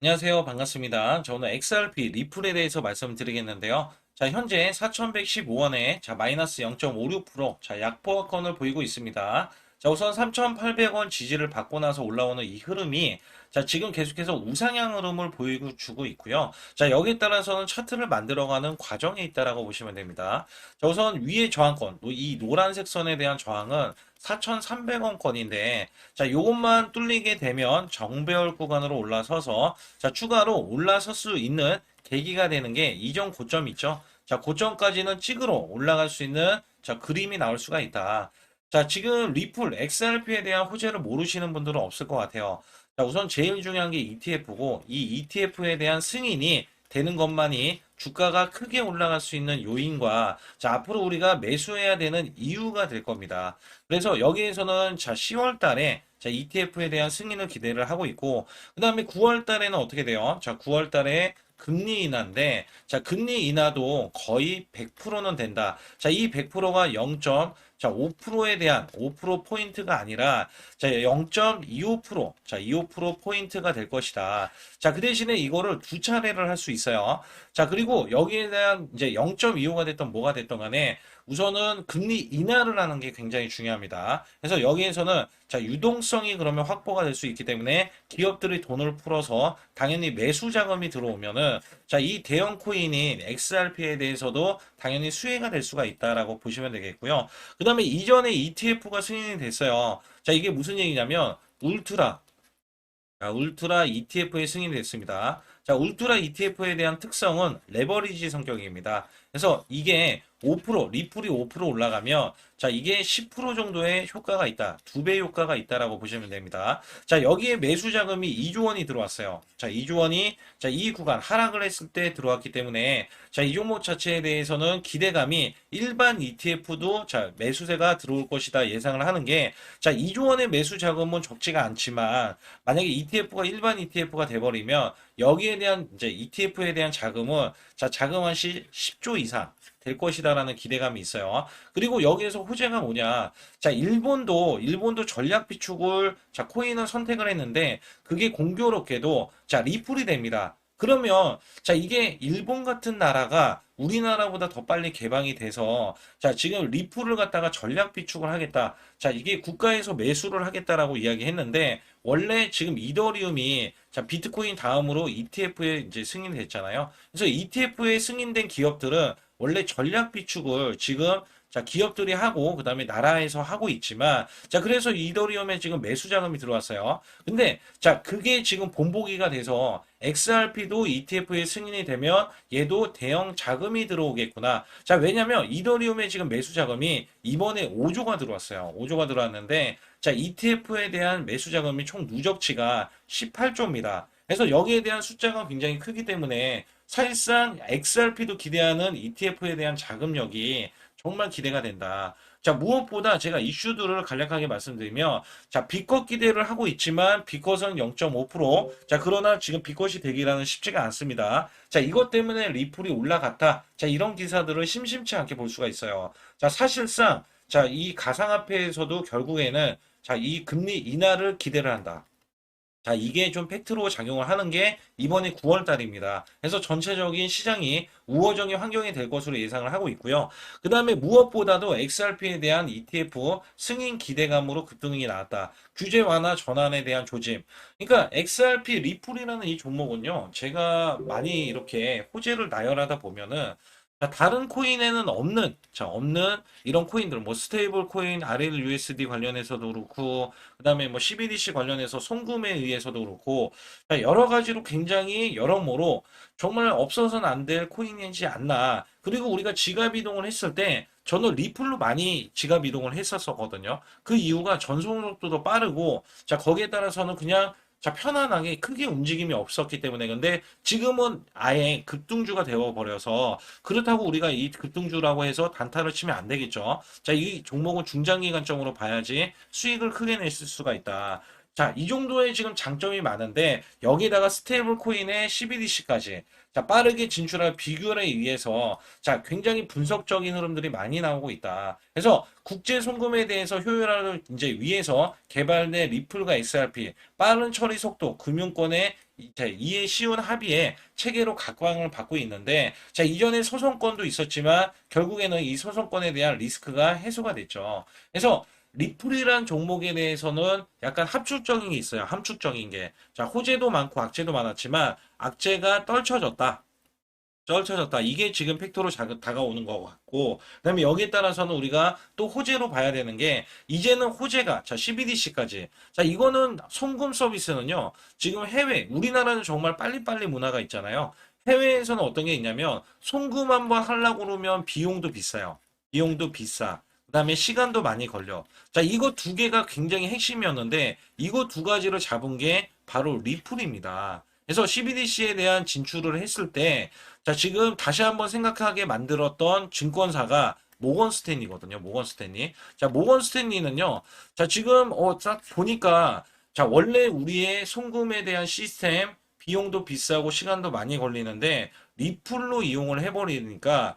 안녕하세요. 반갑습니다. 저는 XRP 리플에 대해서 말씀드리겠는데요. 자, 현재 4,115원에 마이너스 0.56%, 약보합권을 보이고 있습니다. 자, 우선 3,800원 지지를 받고 나서 올라오는 이 흐름이 지금 계속해서 우상향 흐름을 보여주고 있고요. 자, 여기에 따라서는 차트를 만들어가는 과정에 있다라고 보시면 됩니다. 자, 우선 위의 저항권, 이 노란색 선에 대한 저항은 4,300원권인데, 자, 요것만 뚫리게 되면 정배열 구간으로 올라서서 추가로 올라설 수 있는 계기가 되는 게 이전 고점 있죠. 자, 고점까지는 찍으러 올라갈 수 있는 그림이 나올 수가 있다. 자, 지금 리플 XRP에 대한 호재를 모르시는 분들은 없을 것 같아요. 자, 우선 제일 중요한 게 ETF고 이 ETF에 대한 승인이 되는 것만이 주가가 크게 올라갈 수 있는 요인과 앞으로 우리가 매수해야 되는 이유가 될 겁니다. 그래서 여기에서는 10월 달에 ETF에 대한 승인을 기대를 하고 있고, 그 다음에 9월 달에는 어떻게 돼요? 9월 달에 금리 인하인데, 금리 인하도 거의 100%는 된다. 이 100%가 0.5%에 대한 5%포인트가 아니라 0.25%, 25%포인트가 될 것이다. 그 대신에 이거를 두 차례를 할 수 있어요. 그리고 여기에 대한 이제 0.25가 됐던 뭐가 됐던 간에 우선은 금리 인하를 하는 게 굉장히 중요합니다. 그래서 여기에서는 유동성이 그러면 확보가 될 수 있기 때문에 기업들이 돈을 풀어서 당연히 매수 자금이 들어오면은 이 대형 코인인 XRP에 대해서도 당연히 수혜가 될 수가 있다라고 보시면 되겠고요. 그 다음에 이전에 ETF가 승인이 됐어요. 이게 무슨 얘기냐면 울트라 ETF에 승인됐습니다. 울트라 ETF에 대한 특성은 레버리지 성격입니다. 그래서 이게 5%, 리플이 5% 올라가면 이게 10% 정도의 효과가 있다. 2배 효과가 있다라고 보시면 됩니다. 여기에 매수 자금이 2조 원이 들어왔어요. 2조 원이 이 구간 하락을 했을 때 들어왔기 때문에 이 종목 자체에 대해서는 기대감이 일반 ETF도 매수세가 들어올 것이다 예상을 하는 게 2조 원의 매수 자금은 적지가 않지만 만약에 ETF가 일반 ETF가 돼버리면 여기에 대한 이제 ETF에 대한 자금은 자금 한시 10조 이상 될 것이다라는 기대감이 있어요. 그리고 여기에서 호재가 뭐냐? 일본도 전략 비축을 코인을 선택을 했는데 그게 공교롭게도 리플이 됩니다. 그러면 이게 일본 같은 나라가 우리나라보다 더 빨리 개방이 돼서 지금 리플을 갖다가 전략 비축을 하겠다. 이게 국가에서 매수를 하겠다라고 이야기했는데 원래 지금 이더리움이 비트코인 다음으로 ETF에 이제 승인됐잖아요. 그래서 ETF에 승인된 기업들은 원래 전략 비축을 지금 기업들이 하고 그다음에 나라에서 하고 있지만 그래서 이더리움에 지금 매수 자금이 들어왔어요. 근데 그게 지금 본보기가 돼서 XRP도 ETF에 승인이 되면 얘도 대형 자금이 들어오겠구나. 왜냐면 이더리움에 지금 매수 자금이 이번에 5조가 들어왔어요. 5조가 들어왔는데 ETF에 대한 매수 자금이 총 누적치가 18조입니다. 그래서 여기에 대한 숫자가 굉장히 크기 때문에 사실상 XRP도 기대하는 ETF에 대한 자금력이 정말 기대가 된다. 무엇보다 제가 이슈들을 간략하게 말씀드리면, 비컷 기대를 하고 있지만, 비컷은 0.5%. 그러나 지금 비컷이 되기라는 쉽지가 않습니다. 이것 때문에 리플이 올라갔다. 이런 기사들을 심심치 않게 볼 수가 있어요. 사실상, 이 가상화폐에서도 결국에는, 이 금리 인하를 기대를 한다. 이게 좀 팩트로 작용을 하는 게 이번에 9월 달입니다. 그래서 전체적인 시장이 우호적인 환경이 될 것으로 예상을 하고 있고요. 그 다음에 무엇보다도 XRP에 대한 ETF 승인 기대감으로 급등이 나왔다. 규제 완화 전환에 대한 조짐. 그러니까 XRP 리플이라는 이 종목은요. 제가 많이 이렇게 호재를 나열하다 보면은 다른 코인에는 없는 이런 코인들, 뭐 스테이블 코인, RLUSD 관련해서도 그렇고, 그 다음에 뭐 CBDC 관련해서 송금에 의해서도 그렇고, 여러 가지로 굉장히 여러모로 정말 없어서는 안 될 코인이지 않나. 그리고 우리가 지갑 이동을 했을 때, 저는 리플로 많이 지갑 이동을 했었거든요. 그 이유가 전송 속도도 빠르고, 거기에 따라서는 그냥 편안하게 크게 움직임이 없었기 때문에 근데 지금은 아예 급등주가 되어 버려서 그렇다고 우리가 이 급등주라고 해서 단타를 치면 안 되겠죠. 이 종목은 중장기관점으로 봐야지 수익을 크게 낼 수가 있다. 이 정도의 지금 장점이 많은데 여기다가 스테이블 코인의 CBDC까지 빠르게 진출할 비결에 의해서 굉장히 분석적인 흐름들이 많이 나오고 있다. 그래서 국제 송금에 대해서 효율화를 이제 위해서 개발된 리플과 XRP 빠른 처리 속도 금융권의 이해 쉬운 합의의 체계로 각광을 받고 있는데, 자, 이전에 소송권도 있었지만 결국에는 이 소송권에 대한 리스크가 해소가 됐죠. 그래서 리플이란 종목에 대해서는 약간 함축적인 게 있어요. 함축적인 게. 자, 호재도 많고 악재도 많았지만 악재가 떨쳐졌다. 이게 지금 팩토로 다가오는 것 같고, 그다음에 여기에 따라서는 우리가 또 호재로 봐야 되는 게, 이제는 호재가, 자, CBDC까지. 자, 이거는 송금 서비스는요, 지금 우리나라는 정말 빨리빨리 문화가 있잖아요. 해외에서는 어떤 게 있냐면, 송금 한번 하려고 그러면 비용도 비싸요. 비용도 비싸. 그다음에 시간도 많이 걸려. 자, 이거 두 개가 굉장히 핵심이었는데, 이거 두 가지를 잡은 게 바로 리플입니다. 그래서 CBDC에 대한 진출을 했을 때, 자, 지금 다시 한번 생각하게 만들었던 증권사가 모건 스탠리거든요. 모건 스탠리. 자, 모건 스탠리는요. 자, 지금 딱 보니까 자, 원래 우리의 송금에 대한 시스템 비용도 비싸고 시간도 많이 걸리는데 리플로 이용을 해버리니까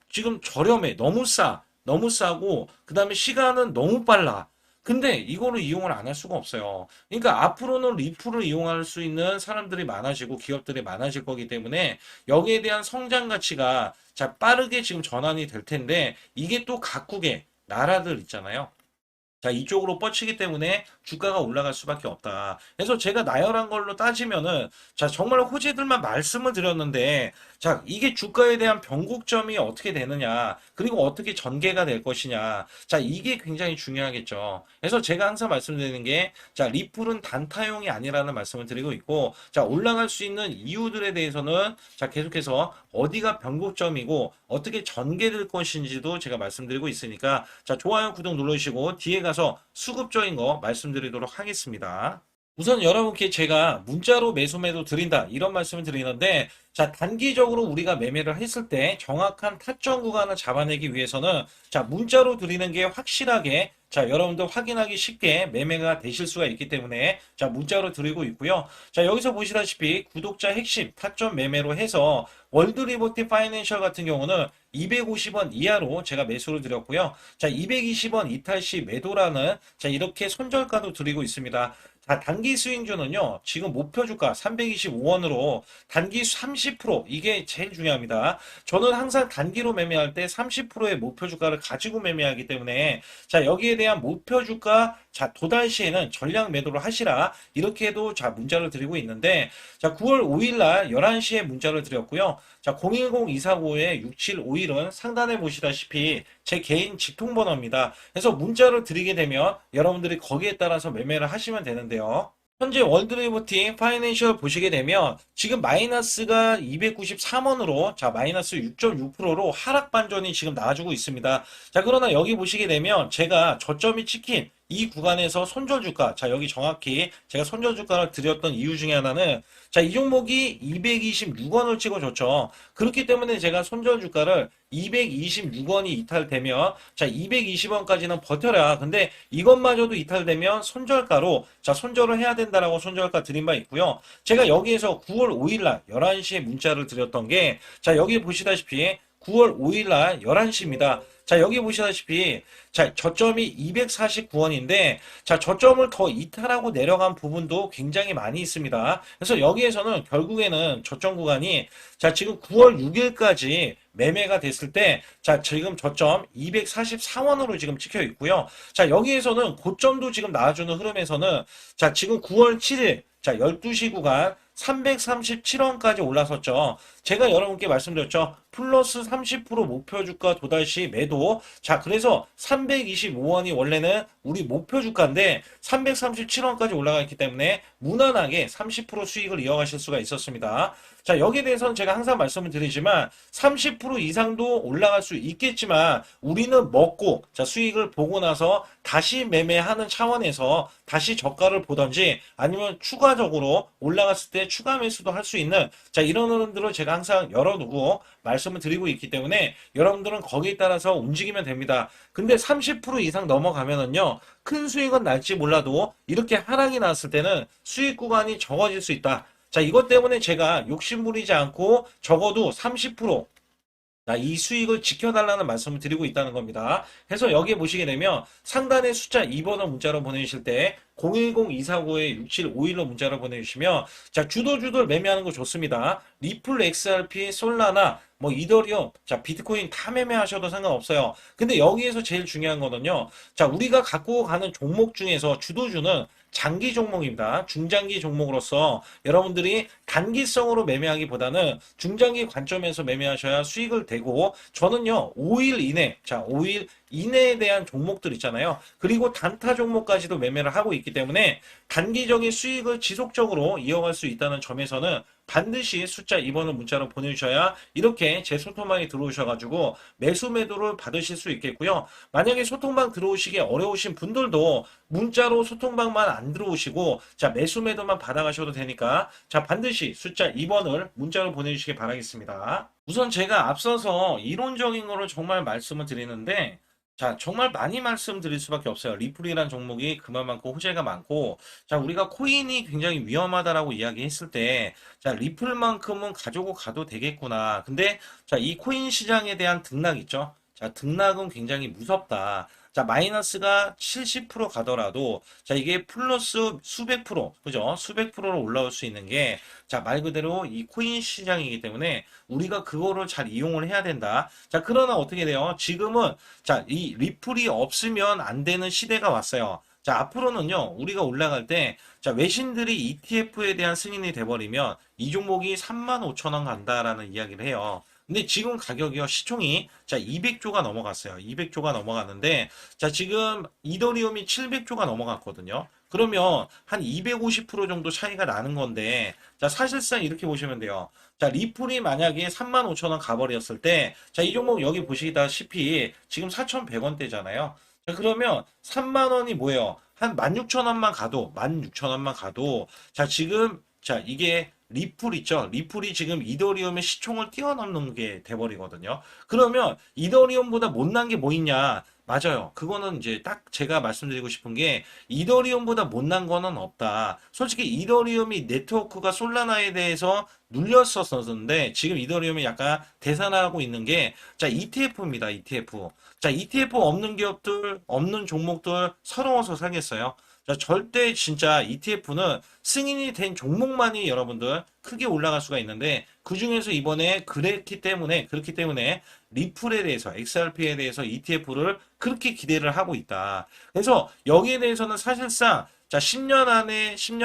지금 저렴해. 너무 싸. 너무 싸고 그다음에 시간은 너무 빨라. 근데 이거를 이용을 안 할 수가 없어요. 그러니까 앞으로는 리플을 이용할 수 있는 사람들이 많아지고 기업들이 많아질 거기 때문에 여기에 대한 성장 가치가 자 빠르게 지금 전환이 될 텐데 이게 또 각국의 나라들 있잖아요. 자, 이쪽으로 뻗치기 때문에 주가가 올라갈 수밖에 없다. 그래서 제가 나열한 걸로 따지면은, 자, 정말 호재들만 말씀을 드렸는데, 자, 이게 주가에 대한 변곡점이 어떻게 되느냐, 그리고 어떻게 전개가 될 것이냐, 자, 이게 굉장히 중요하겠죠. 그래서 제가 항상 말씀드리는 게, 자, 리플은 단타용이 아니라는 말씀을 드리고 있고, 자, 올라갈 수 있는 이유들에 대해서는, 자, 계속해서 어디가 변곡점이고, 어떻게 전개될 것인지도 제가 말씀드리고 있으니까, 자, 좋아요, 구독 눌러주시고, 뒤에 가서 수급적인 거 말씀드리도록 하겠습니다. 우선 여러분께 제가 문자로 매수 매도 드린다 이런 말씀을 드리는데 자 단기적으로 우리가 매매를 했을 때 정확한 타점 구간을 잡아내기 위해서는 자 문자로 드리는 게 확실하게 자 여러분들 확인하기 쉽게 매매가 되실 수가 있기 때문에 자 문자로 드리고 있고요. 자 여기서 보시다시피 구독자 핵심 타점 매매로 해서 월드리버티 파이낸셜 같은 경우는 250원 이하로 제가 매수를 드렸고요. 자 220원 이탈 시 매도라는 자 이렇게 손절가도 드리고 있습니다. 자, 단기 스윙주는요, 지금 목표 주가 325원으로 단기 30% 이게 제일 중요합니다. 저는 항상 단기로 매매할 때 30%의 목표 주가를 가지고 매매하기 때문에 자, 여기에 대한 목표 주가 자, 도달 시에는 전량 매도를 하시라. 이렇게도 자, 문자를 드리고 있는데 자, 9월 5일 날 11시에 문자를 드렸고요. 자, 010-245-6751은 상단에 보시다시피 제 개인 직통번호입니다. 그래서 문자를 드리게 되면 여러분들이 거기에 따라서 매매를 하시면 되는데요. 현재 월드리버티 파이낸셜 보시게 되면 지금 마이너스가 293원으로 자 마이너스 6.6%로 하락 반전이 지금 나와주고 있습니다. 자 그러나 여기 보시게 되면 제가 저점이 찍힌 이 구간에서 손절주가 자 여기 정확히 제가 손절주가를 드렸던 이유 중에 하나는 자 이 종목이 226원을 찍어줬죠. 그렇기 때문에 제가 손절주가를 226원이 이탈되면 자 220원까지는 버텨라. 근데 이것마저도 이탈되면 손절가로 자 손절을 해야 된다라고 손절가 드린 바 있고요. 제가 여기에서 9월 5일날 11시에 문자를 드렸던 게 자 여기 보시다시피 9월 5일날 11시입니다. 자, 여기 보시다시피, 자, 저점이 249원인데, 자, 저점을 더 이탈하고 내려간 부분도 굉장히 많이 있습니다. 그래서 여기에서는 결국에는 저점 구간이, 자, 지금 9월 6일까지 매매가 됐을 때, 자, 지금 저점 244원으로 지금 찍혀 있고요. 자, 여기에서는 고점도 지금 나와주는 흐름에서는, 자, 지금 9월 7일, 자, 12시 구간 337원까지 올라섰죠. 제가 여러분께 말씀드렸죠. 플러스 30% 목표 주가 도달 시 매도. 자, 그래서 325원이 원래는 우리 목표 주가인데 337원까지 올라가 있기 때문에 무난하게 30% 수익을 이어가실 수가 있었습니다. 자, 여기에 대해서는 제가 항상 말씀을 드리지만 30% 이상도 올라갈 수 있겠지만 우리는 먹고 자, 수익을 보고 나서 다시 매매하는 차원에서 다시 저가를 보던지 아니면 추가적으로 올라갔을 때 추가 매수도 할 수 있는 자, 이런 흐름들을 제가 항상 열어두고 말씀을 드리고 있기 때문에 여러분들은 거기에 따라서 움직이면 됩니다. 근데 30% 이상 넘어가면은요, 큰 수익은 날지 몰라도 이렇게 하락이 났을 때는 수익 구간이 적어질 수 있다. 자, 이것 때문에 제가 욕심부리지 않고 적어도 30% 자, 이 수익을 지켜달라는 말씀을 드리고 있다는 겁니다. 그래서 여기에 보시게 되면 상단에 숫자 2번을 문자로 보내주실 때 010-249-6751로 문자로 보내주시면 자, 주도주들 매매하는 거 좋습니다. 리플, XRP, 솔라나, 뭐 이더리움, 자, 비트코인 다 매매하셔도 상관없어요. 근데 여기에서 제일 중요한 거는요. 자, 우리가 갖고 가는 종목 중에서 주도주는 장기 종목입니다. 중장기 종목으로서 여러분들이 단기성으로 매매하기보다는 중장기 관점에서 매매하셔야 수익을 대고 저는요 5일 이내, 자 5일 이내에 대한 종목들 있잖아요. 그리고 단타 종목까지도 매매를 하고 있기 때문에 단기적인 수익을 지속적으로 이어갈 수 있다는 점에서는 반드시 숫자 2번을 문자로 보내주셔야 이렇게 제 소통방에 들어오셔가지고 매수 매도를 받으실 수 있겠고요. 만약에 소통방 들어오시기 어려우신 분들도 문자로 소통방만 안 들어오시고 자 매수 매도만 받아가셔도 되니까 자 반드시 숫자 2번을 문자로 보내주시기 바라겠습니다. 우선 제가 앞서서 이론적인 거를 정말 말씀을 드리는데 자, 정말 많이 말씀드릴 수밖에 없어요. 리플이란 종목이 그만큼 호재가 많고, 자, 우리가 코인이 굉장히 위험하다라고 이야기했을 때, 자, 리플만큼은 가지고 가도 되겠구나. 근데, 자, 이 코인 시장에 대한 등락 있죠? 자, 등락은 굉장히 무섭다. 자, 마이너스가 70% 가더라도, 자, 이게 플러스 수백 프로, 그죠? 수백 프로로 올라올 수 있는 게, 자, 말 그대로 이 코인 시장이기 때문에 우리가 그거를 잘 이용을 해야 된다. 자, 그러나 어떻게 돼요? 지금은 자, 이 리플이 없으면 안 되는 시대가 왔어요. 자, 앞으로는요, 우리가 올라갈 때, 자, 외신들이 ETF에 대한 승인이 돼버리면 이 종목이 35,000원 간다라는 이야기를 해요. 근데 지금 가격이요, 시총이, 자, 200조가 넘어갔어요. 200조가 넘어갔는데, 자, 지금 이더리움이 700조가 넘어갔거든요. 그러면 한 250% 정도 차이가 나는 건데, 자, 사실상 이렇게 보시면 돼요. 자, 리플이 만약에 35,000원 가버렸을 때, 자, 이 종목 여기 보시다시피 지금 4,100원대잖아요. 자, 그러면 3만 원이 뭐예요? 한 16,000원만 가도, 16,000원만 가도, 자, 지금, 자, 이게 리플 있죠? 리플이 지금 이더리움의 시총을 뛰어넘는 게 돼버리거든요. 그러면 이더리움보다 못난 게 뭐 있냐? 맞아요. 그거는 이제 딱 제가 말씀드리고 싶은 게 이더리움보다 못난 거는 없다. 솔직히 이더리움이 네트워크가 솔라나에 대해서 눌렸었었는데 지금 이더리움이 약간 대산하고 있는 게 자, ETF입니다. ETF. 자, ETF 없는 기업들, 없는 종목들 서러워서 살겠어요. 자, 절대 진짜 ETF는 승인이 된 종목만이 여러분들 크게 올라갈 수가 있는데 그 중에서 이번에 그렇기 때문에 리플에 대해서 XRP에 대해서 ETF를 그렇게 기대를 하고 있다. 그래서 여기에 대해서는 사실상 자 10년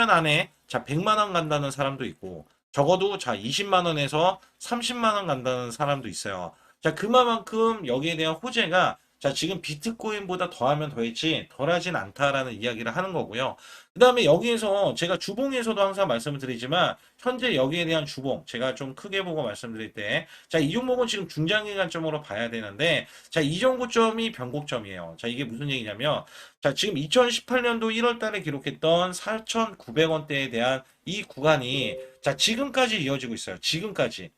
안에 자 100만 원 간다는 사람도 있고 적어도 자 20만 원에서 30만 원 간다는 사람도 있어요. 자 그만큼 여기에 대한 호재가 자 지금 비트코인보다 더하면 더했지 덜하진 않다라는 이야기를 하는 거고요. 그 다음에 여기에서 제가 주봉에서도 항상 말씀을 드리지만 현재 여기에 대한 주봉 제가 좀 크게 보고 말씀드릴 때 자 이 종목은 지금 중장기 관점으로 봐야 되는데 자 이 정도점이 변곡점이에요. 자 이게 무슨 얘기냐면 자 지금 2018년도 1월 달에 기록했던 4,900원대에 대한 이 구간이 자 지금까지 이어지고 있어요. 지금까지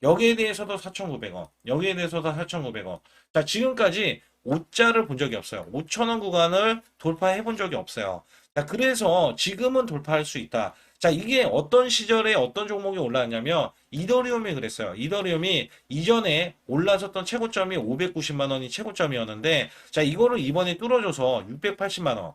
여기에 대해서도 4,900원 여기에 대해서도 4,900원 자 지금까지 5자를 본 적이 없어요. 5,000원 구간을 돌파해 본 적이 없어요. 자, 그래서 지금은 돌파할 수 있다. 자, 이게 어떤 시절에 어떤 종목이 올라왔냐면 이더리움이 그랬어요. 이더리움이 이전에 올라섰던 최고점이 590만 원이 최고점이었는데 자, 이거를 이번에 뚫어줘서 680만 원.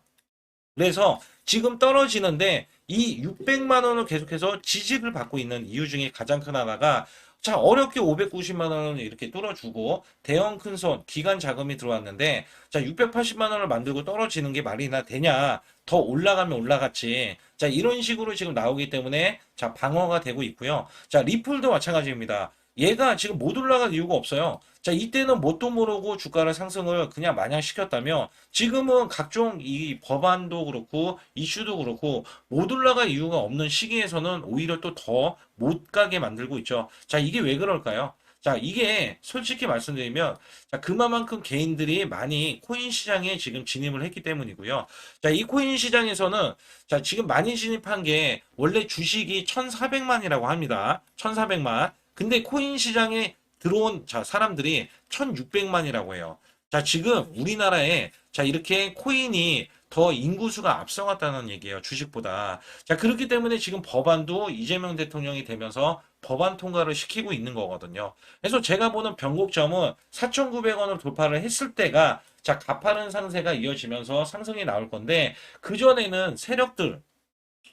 그래서 지금 떨어지는데 이 600만 원을 계속해서 지지를 받고 있는 이유 중에 가장 큰 하나가 자, 어렵게 590만 원을 이렇게 뚫어주고 대형 큰손 기간 자금이 들어왔는데 자, 680만 원을 만들고 떨어지는 게 말이나 되냐? 더 올라가면 올라갔지. 자, 이런 식으로 지금 나오기 때문에 자, 방어가 되고 있고요. 자, 리플도 마찬가지입니다. 얘가 지금 못 올라갈 이유가 없어요. 자, 이때는 뭣도 모르고 주가를 상승을 그냥 마냥 시켰다면 지금은 각종 이 법안도 그렇고 이슈도 그렇고 못 올라갈 이유가 없는 시기에서는 오히려 또 더 못 가게 만들고 있죠. 자, 이게 왜 그럴까요? 자, 이게 솔직히 말씀드리면 자, 그만큼 개인들이 많이 코인 시장에 지금 진입을 했기 때문이고요. 자, 이 코인 시장에서는 자, 지금 많이 진입한 게 원래 주식이 1,400만이라고 합니다. 1,400만. 근데 코인 시장에 들어온 자 사람들이 1,600만이라고 해요. 자 지금 우리나라에 자 이렇게 코인이 더 인구수가 앞서갔다는 얘기예요. 주식보다. 자, 그렇기 때문에 지금 법안도 이재명 대통령이 되면서 법안 통과를 시키고 있는 거거든요. 그래서 제가 보는 변곡점은 4,900원을 돌파를 했을 때가 자, 가파른 상세가 이어지면서 상승이 나올 건데 그전에는 세력들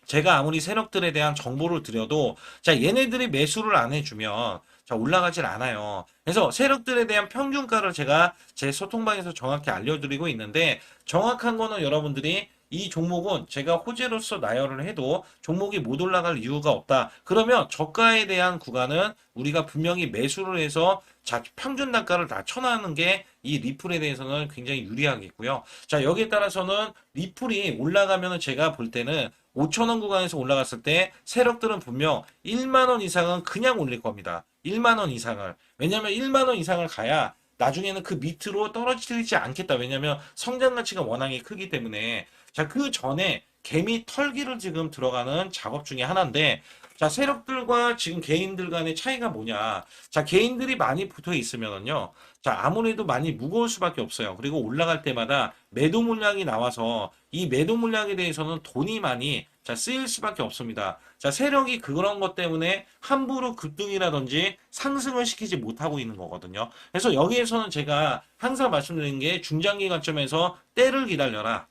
제가 아무리 세력들에 대한 정보를 드려도 자 얘네들이 매수를 안 해주면 자 올라가질 않아요. 그래서 세력들에 대한 평균가를 제가 제 소통방에서 정확히 알려드리고 있는데 정확한 거는 여러분들이 이 종목은 제가 호재로서 나열을 해도 종목이 못 올라갈 이유가 없다. 그러면 저가에 대한 구간은 우리가 분명히 매수를 해서 자 평균 단가를 낮춰나가는 게 이 리플에 대해서는 굉장히 유리하겠고요. 자 여기에 따라서는 리플이 올라가면은 제가 볼 때는 5,000원 구간에서 올라갔을 때 세력들은 분명 1만 원 이상은 그냥 올릴 겁니다. 1만 원 이상을. 왜냐면 1만 원 이상을 가야 나중에는 그 밑으로 떨어지지 않겠다. 왜냐면 성장 가치가 워낙에 크기 때문에. 자, 그 전에 개미 털기를 지금 들어가는 작업 중에 하나인데 자, 세력들과 지금 개인들 간의 차이가 뭐냐. 자, 개인들이 많이 붙어 있으면은요. 자, 아무래도 많이 무거울 수밖에 없어요. 그리고 올라갈 때마다 매도 물량이 나와서 이 매도 물량에 대해서는 돈이 많이 자, 쓰일 수밖에 없습니다. 자, 세력이 그런 것 때문에 함부로 급등이라든지 상승을 시키지 못하고 있는 거거든요. 그래서 여기에서는 제가 항상 말씀드리는 게 중장기 관점에서 때를 기다려라.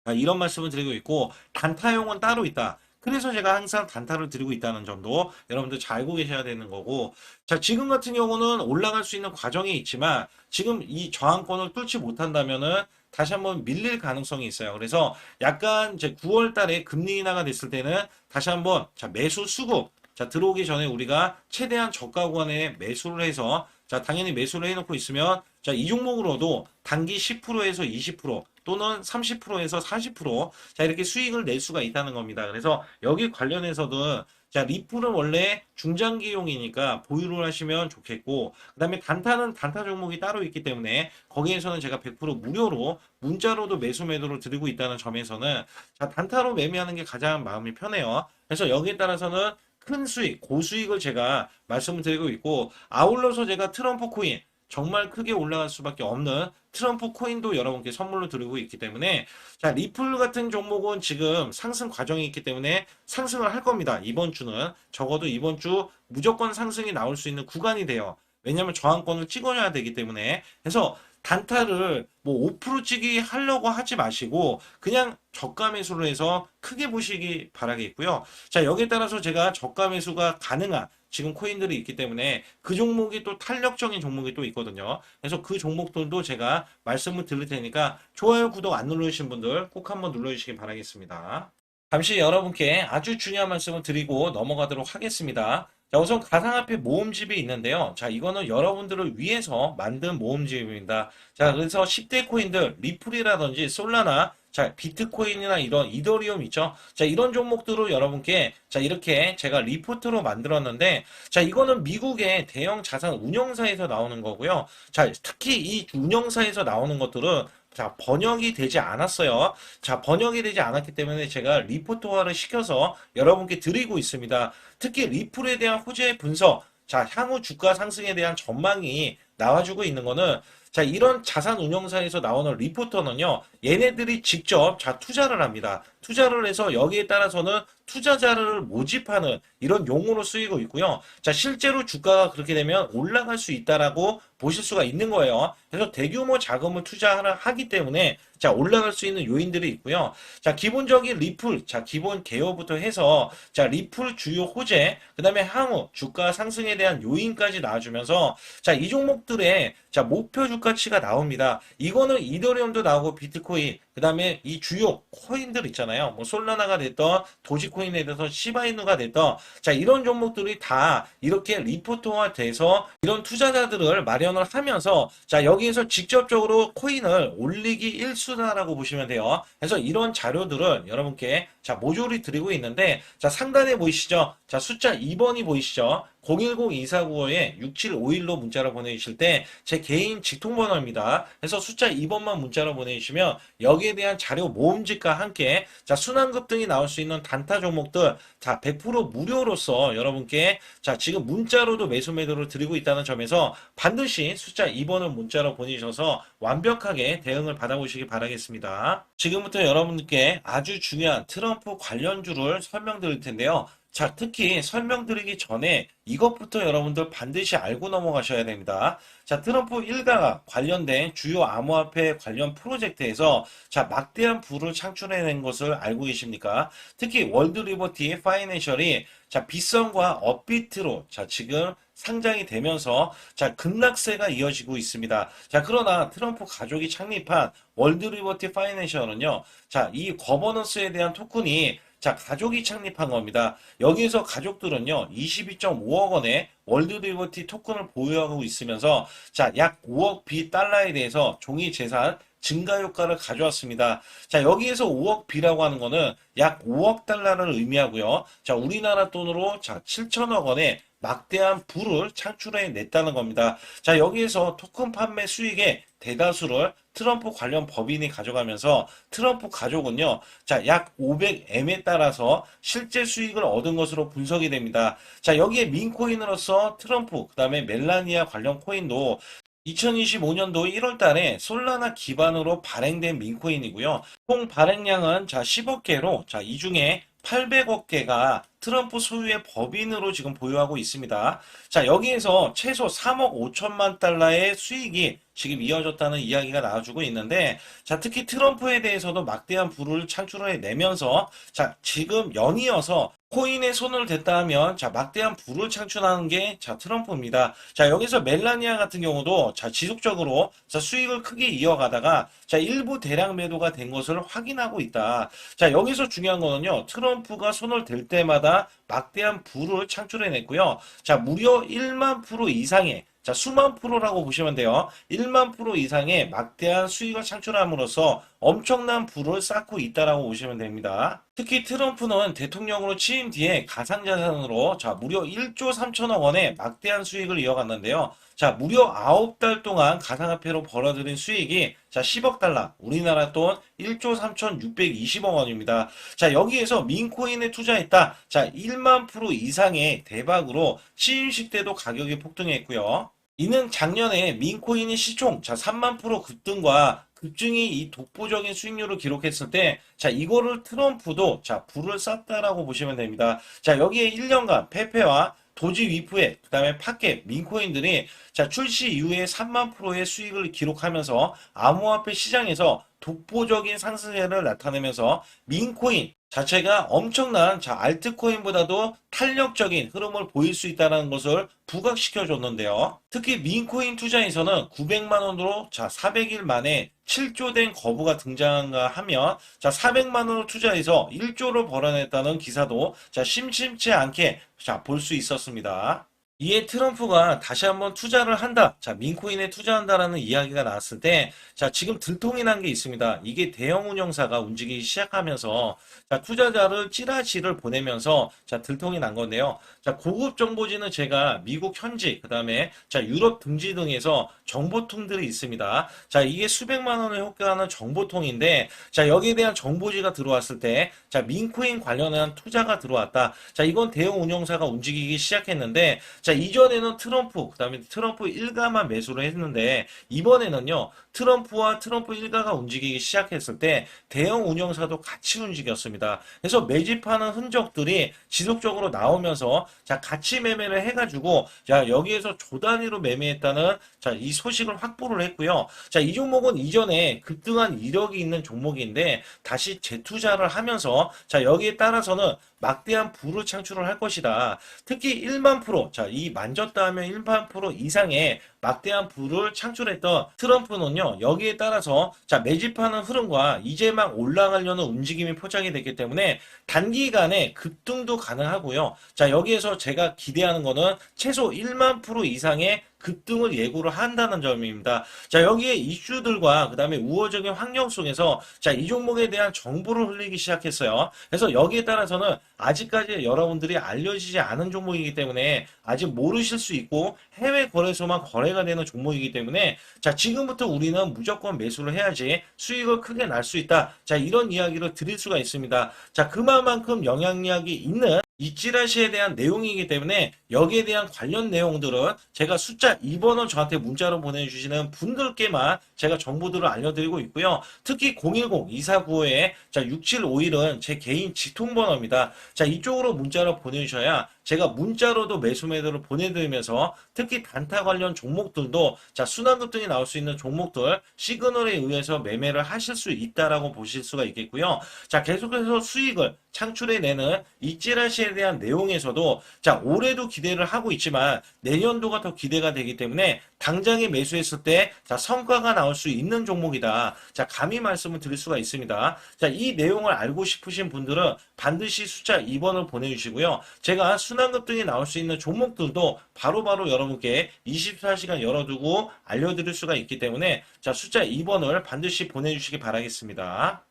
이런 말씀을 드리고 있고 단타용은 따로 있다. 그래서 제가 항상 단타를 드리고 있다는 점도 여러분들 잘 알고 계셔야 되는 거고 자 지금 같은 경우는 올라갈 수 있는 과정이 있지만 지금 이 저항권을 뚫지 못한다면은 다시 한번 밀릴 가능성이 있어요. 그래서 약간 이제 9월 달에 금리 인하가 됐을 때는 다시 한번 자 매수 수급 자 들어오기 전에 우리가 최대한 저가 구간에 매수를 해서 자 당연히 매수를 해놓고 있으면 자 이 종목으로도 단기 10%에서 20% 또는 30%에서 40% 자 이렇게 수익을 낼 수가 있다는 겁니다. 그래서 여기 관련해서도 자 리플은 원래 중장기용이니까 보유를 하시면 좋겠고 그다음에 단타는 단타 종목이 따로 있기 때문에 거기에서는 제가 100% 무료로 문자로도 매수 매도를 드리고 있다는 점에서는 자 단타로 매매하는 게 가장 마음이 편해요. 그래서 여기에 따라서는 큰 수익, 고수익을 제가 말씀을 드리고 있고 아울러서 제가 트럼프 코인 정말 크게 올라갈 수밖에 없는 트럼프 코인도 여러분께 선물로 드리고 있기 때문에 자 리플 같은 종목은 지금 상승 과정이 있기 때문에 상승을 할 겁니다. 이번 주는 적어도 이번 주 무조건 상승이 나올 수 있는 구간이 돼요. 왜냐하면 저항권을 찍어야 되기 때문에 그래서 단타를 뭐 5% 찍기 하려고 하지 마시고 그냥 저가 매수를 해서 크게 보시기 바라겠고요. 자 여기에 따라서 제가 저가 매수가 가능한 지금 코인들이 있기 때문에 그 종목이 또 탄력적인 종목이 또 있거든요. 그래서 그 종목들도 제가 말씀을 드릴 테니까 좋아요, 구독 안 눌러주신 분들 꼭 한번 눌러주시기 바라겠습니다. 잠시 여러분께 아주 중요한 말씀을 드리고 넘어가도록 하겠습니다. 자, 우선 가상화폐 모음집이 있는데요. 자, 이거는 여러분들을 위해서 만든 모음집입니다. 자, 그래서 10대 코인들, 리플이라든지 솔라나, 자, 비트코인이나 이런 이더리움 있죠? 자, 이런 종목들을 여러분께, 자, 이렇게 제가 리포트로 만들었는데, 자, 이거는 미국의 대형 자산 운용사에서 나오는 거고요. 자, 특히 이 운용사에서 나오는 것들은 자, 번역이 되지 않았어요. 자, 번역이 되지 않았기 때문에 제가 리포트화를 시켜서 여러분께 드리고 있습니다. 특히 리플에 대한 호재 분석, 자, 향후 주가 상승에 대한 전망이 나와주고 있는 거는 자, 이런 자산 운용사에서 나오는 리포터는요, 얘네들이 직접 자, 투자를 합니다. 투자를 해서 여기에 따라서는 투자자를 모집하는 이런 용어로 쓰이고 있고요. 자, 실제로 주가가 그렇게 되면 올라갈 수 있다라고 보실 수가 있는 거예요. 그래서 대규모 자금을 투자하기 때문에 자, 올라갈 수 있는 요인들이 있고요. 자, 기본적인 리플, 자, 기본 개요부터 해서 자, 리플 주요 호재, 그다음에 향후 주가 상승에 대한 요인까지 나와주면서 자, 이 종목들의 자, 목표 주가치가 나옵니다. 이거는 이더리움도 나오고 비트코인, 그다음에 이 주요 코인들 있잖아요. 뭐 솔라나가 됐던 도지코인에 대해서 시바이누가 됐던 자, 이런 종목들이 다 이렇게 리포트화 돼서 이런 투자자들을 마련을 하면서 자, 여기에서 직접적으로 코인을 올리기 일수다라고 보시면 돼요. 그래서 이런 자료들을 여러분께 자, 모조리 드리고 있는데 자, 상단에 보이시죠? 자, 숫자 2번이 보이시죠? 010-2495-6751로 문자로 보내주실 때 제 개인 직통번호입니다. 그래서 숫자 2번만 문자로 보내주시면 여기에 대한 자료 모음집과 함께 자 순환급 등이 나올 수 있는 단타 종목들 자 100% 무료로서 여러분께 자 지금 문자로도 매수 매도를 드리고 있다는 점에서 반드시 숫자 2번을 문자로 보내주셔서 완벽하게 대응을 받아보시기 바라겠습니다. 지금부터 여러분께 아주 중요한 트럼프 관련주를 설명드릴 텐데요. 자, 특히 설명드리기 전에 이것부터 여러분들 반드시 알고 넘어가셔야 됩니다. 자, 트럼프 일가가 관련된 주요 암호화폐 관련 프로젝트에서 자, 막대한 부를 창출해낸 것을 알고 계십니까? 특히 월드 리버티 파이낸셜이 자, 빗썸과 업비트로 자, 지금 상장이 되면서 자, 급락세가 이어지고 있습니다. 자, 그러나 트럼프 가족이 창립한 월드 리버티 파이낸셜은요. 자, 이 거버넌스에 대한 토큰이 자, 가족이 창립한 겁니다. 여기에서 가족들은요, 22.5억 원의 월드 리버티 토큰을 보유하고 있으면서, 자, 약 5억 달러에 대해서 종이 재산 증가 효과를 가져왔습니다. 자, 여기에서 5억 B라고 하는 거는 약 5억 달러를 의미하고요. 자, 우리나라 돈으로 자, 7천억 원의 막대한 부를 창출해 냈다는 겁니다. 자, 여기에서 토큰 판매 수익의 대다수를 트럼프 관련 법인이 가져가면서 트럼프 가족은요, 자, 약 500M에 따라서 실제 수익을 얻은 것으로 분석이 됩니다. 자, 여기에 민코인으로서 트럼프, 그 다음에 멜라니아 관련 코인도 2025년도 1월 달에 솔라나 기반으로 발행된 민코인이고요. 총 발행량은 자 10억 개로 자 이 중에 800억 개가 트럼프 소유의 법인으로 지금 보유하고 있습니다. 자, 여기에서 최소 3억 5천만 달러의 수익이 지금 이어졌다는 이야기가 나와주고 있는데, 자, 특히 트럼프에 대해서도 막대한 부를 창출해 내면서, 자, 지금 연이어서 코인에 손을 댔다 하면, 자, 막대한 부를 창출하는 게, 자, 트럼프입니다. 자, 여기서 멜라니아 같은 경우도, 자, 지속적으로, 자, 수익을 크게 이어가다가, 자, 일부 대량 매도가 된 것을 확인하고 있다. 자, 여기서 중요한 거는요, 트럼프가 손을 댈 때마다 막대한 부를 창출해냈고요. 자, 무려 1만 프로 이상의 자, 수만 프로라고 보시면 돼요. 1만 프로 이상의 막대한 수익을 창출함으로써 엄청난 부를 쌓고 있다라고 보시면 됩니다. 특히 트럼프는 대통령으로 취임 뒤에 가상자산으로 자, 무려 1조 3천억 원의 막대한 수익을 이어갔는데요. 자, 무려 9달 동안 가상화폐로 벌어들인 수익이 자, 10억 달러, 우리나라 돈 1조 3,620억 원입니다. 자, 여기에서 민코인에 투자했다. 자, 1만 프로 이상의 대박으로 취임식 때도 가격이 폭등했고요. 이는 작년에 민코인의 시총 자, 3만 프로 급등과 급증이 이 독보적인 수익률을 기록했을 때, 자, 이거를 트럼프도 자, 불을 쐈다라고 보시면 됩니다. 자, 여기에 1년간 페페와 도지 위프에 그다음에 팟겟 민코인들이 자 출시 이후에 3만 프로의 수익을 기록하면서 암호화폐 시장에서 독보적인 상승세를 나타내면서 민코인 자체가 엄청난 자 알트코인보다도 탄력적인 흐름을 보일 수 있다는 것을 부각시켜 줬는데요. 특히 민코인 투자에서는 900만 원으로 자 400일 만에 7조 된 거부가 등장한가 하면 자 400만 원을 투자해서 1조를 벌어냈다는 기사도 자 심심치 않게 자 볼 수 있었습니다. 이에 트럼프가 다시 한번 투자를 한다. 자, 민코인에 투자한다라는 이야기가 나왔을 때, 자, 지금 들통이 난 게 있습니다. 이게 대형 운용사가 움직이기 시작하면서, 자, 투자자를 찌라시를 보내면서, 자, 들통이 난 건데요. 자, 고급 정보지는 제가 미국 현지, 그 다음에, 자, 유럽 등지 등에서 정보통들이 있습니다. 자, 이게 수백만 원을 효과하는 정보통인데, 자, 여기에 대한 정보지가 들어왔을 때, 자, 민코인 관련한 투자가 들어왔다. 자, 이건 대형 운용사가 움직이기 시작했는데, 자, 이전에는 트럼프, 그 다음에 트럼프 일가만 매수를 했는데, 이번에는요, 트럼프와 트럼프 일가가 움직이기 시작했을 때, 대형 운영사도 같이 움직였습니다. 그래서 매집하는 흔적들이 지속적으로 나오면서, 자, 같이 매매를 해가지고, 자, 여기에서 조 단위로 매매했다는, 자, 이 소식을 확보를 했고요. 자, 이 종목은 이전에 급등한 이력이 있는 종목인데, 다시 재투자를 하면서, 자, 여기에 따라서는 막대한 부를 창출을 할 것이다. 특히 1만 프로, 자, 이 만졌다 하면 1만 프로 이상의 막대한 부를 창출했던 트럼프는요, 여기에 따라서 자, 매집하는 흐름과 이제 막 올라가려는 움직임이 포착이 됐기 때문에 단기간에 급등도 가능하고요. 자, 여기에서 제가 기대하는 거는 최소 1만 프로 이상의 급등을 예고를 한다는 점입니다. 자, 여기에 이슈들과 그다음에 우호적인 환경 속에서 자, 이 종목에 대한 정보를 흘리기 시작했어요. 그래서 여기에 따라서는 아직까지 여러분들이 알려지지 않은 종목이기 때문에 아직 모르실 수 있고 해외 거래소만 거래가 되는 종목이기 때문에 자, 지금부터 우리는 무조건 매수를 해야지 수익을 크게 날 수 있다. 자, 이런 이야기를 드릴 수가 있습니다. 자, 그만큼 영향력이 있는 이 찌라시에 대한 내용이기 때문에 여기에 대한 관련 내용들은 제가 숫자 2번을 저한테 문자로 보내주시는 분들께만 제가 정보들을 알려드리고 있고요. 특히 010-2495에 자 6751은 제 개인 직통번호입니다. 자, 이쪽으로 문자를 보내주셔야 제가 문자로도 매수 매도를 보내드리면서 특히 단타 관련 종목들도 자, 순환급등이 나올 수 있는 종목들 시그널에 의해서 매매를 하실 수 있다라고 보실 수가 있겠고요. 자, 계속해서 수익을 창출해내는 이 찌라시에 대한 내용에서도 자, 올해도 기대를 하고 있지만 내년도가 더 기대가 되기 때문에 당장에 매수했을 때 자, 성과가 나올 수 있는 종목이다. 자, 감히 말씀을 드릴 수가 있습니다. 자, 이 내용을 알고 싶으신 분들은 반드시 숫자 2번을 보내주시고요. 제가 순환급등이 나올 수 있는 종목들도 바로바로 여러분께 24시간 열어두고 알려드릴 수가 있기 때문에 자, 숫자 2번을 반드시 보내주시기 바라겠습니다.